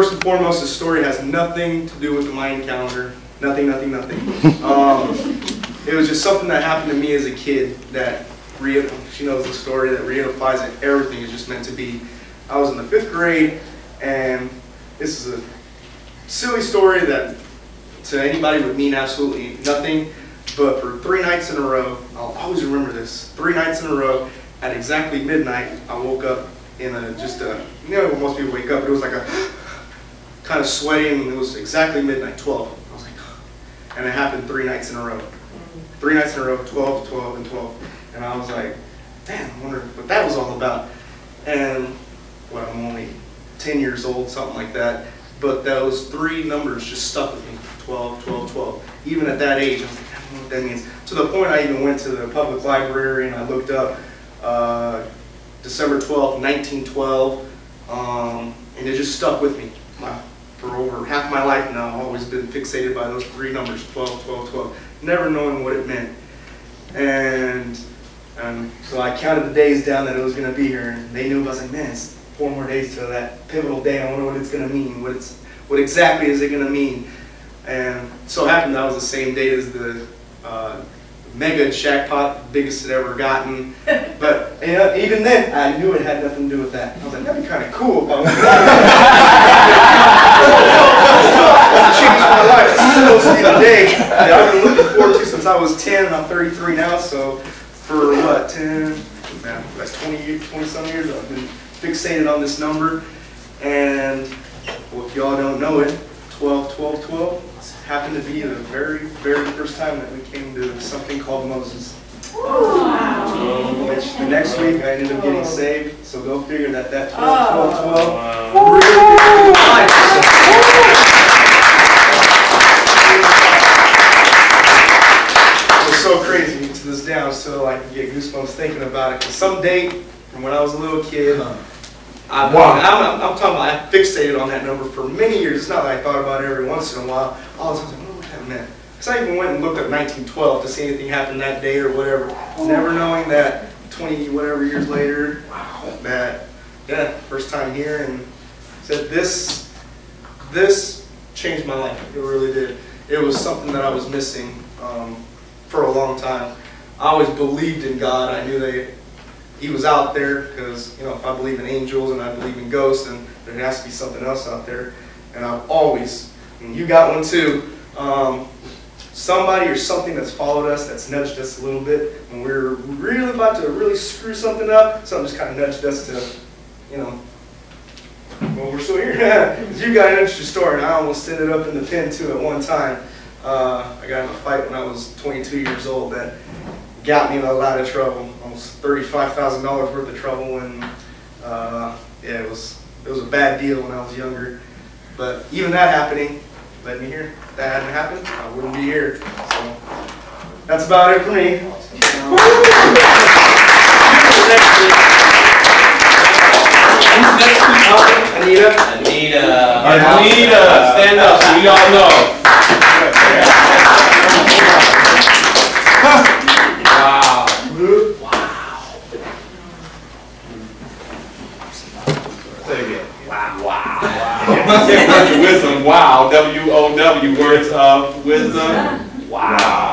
first and foremost, this story has nothing to do with the Mayan calendar. Nothing, nothing, nothing. It was just something that happened to me as a kid that, she knows the story, that reifies that everything is just meant to be. I was in the 5th grade, and this is a silly story that to anybody would mean absolutely nothing, but for 3 nights in a row, I'll always remember this, 3 nights in a row, at exactly midnight, I woke up in most people wake up, but it was like a kind of sweaty, and it was exactly midnight, 12. I was like, and it happened 3 nights in a row. 3 nights in a row, 12, 12, and 12. And I was like, man, I wonder what that was all about. And I'm only 10 years old, something like that. But those 3 numbers just stuck with me, 12, 12, 12. Even at that age, I was like, I don't know what that means. To the point I even went to the public library and I looked up December 12th, 1912, and it just stuck with me. For over half my life now, I've always been fixated by those 3 numbers, 12, 12, 12, never knowing what it meant. And so I counted the days down that it was going to be here, and they knew. I was like, man, it's 4 more days to that pivotal day. I wonder what it's going to mean. What exactly is it going to mean? And so it happened that was the same date as the mega jackpot, biggest it ever gotten. But even then, I knew it had nothing to do with that. I was like, that'd be kind of cool. It changed my life. It's supposed to be the day that I've been looking forward to since I was 10, and I'm 33 now. So for what, 10, man, that's 20-some years, I've been fixated on this number. And well, if y'all don't know it, 12, 12, 12 happened to be the very, very first time that we came to something called Moses. Wow. Which the next week I ended up getting saved, so go figure that 12, 12, 12 really did life. It was so crazy to this day. I still like get goosebumps thinking about it. Cause some date from when I was a little kid, I'm talking about I fixated on that number for many years. It's not that I thought about it every once in a while. All the time I was like, what that meant? Because I even went and looked up 1912 to see anything happen that day or whatever. Never knowing that 20 whatever years later, that first time here, and said this changed my life. It really did. It was something that I was missing for a long time. I always believed in God. I knew that He was out there because, if I believe in angels and I believe in ghosts, then there has to be something else out there. And I've always, and you got one too, somebody or something that's followed us, that's nudged us a little bit. When we're really about to really screw something up, something just kind of nudged us to, well, we're still here. Because you got an interesting story, and I almost ended up in the pen too at one time. I got in a fight when I was 22 years old that got me in a lot of trouble, almost $35,000 worth of trouble, and it was a bad deal when I was younger. But even that happening led me here. If that hadn't happened, I wouldn't be here. So that's about it for me. Anita, stand up so we all know. Wisdom, wow, W-O-W, words of wisdom, wow.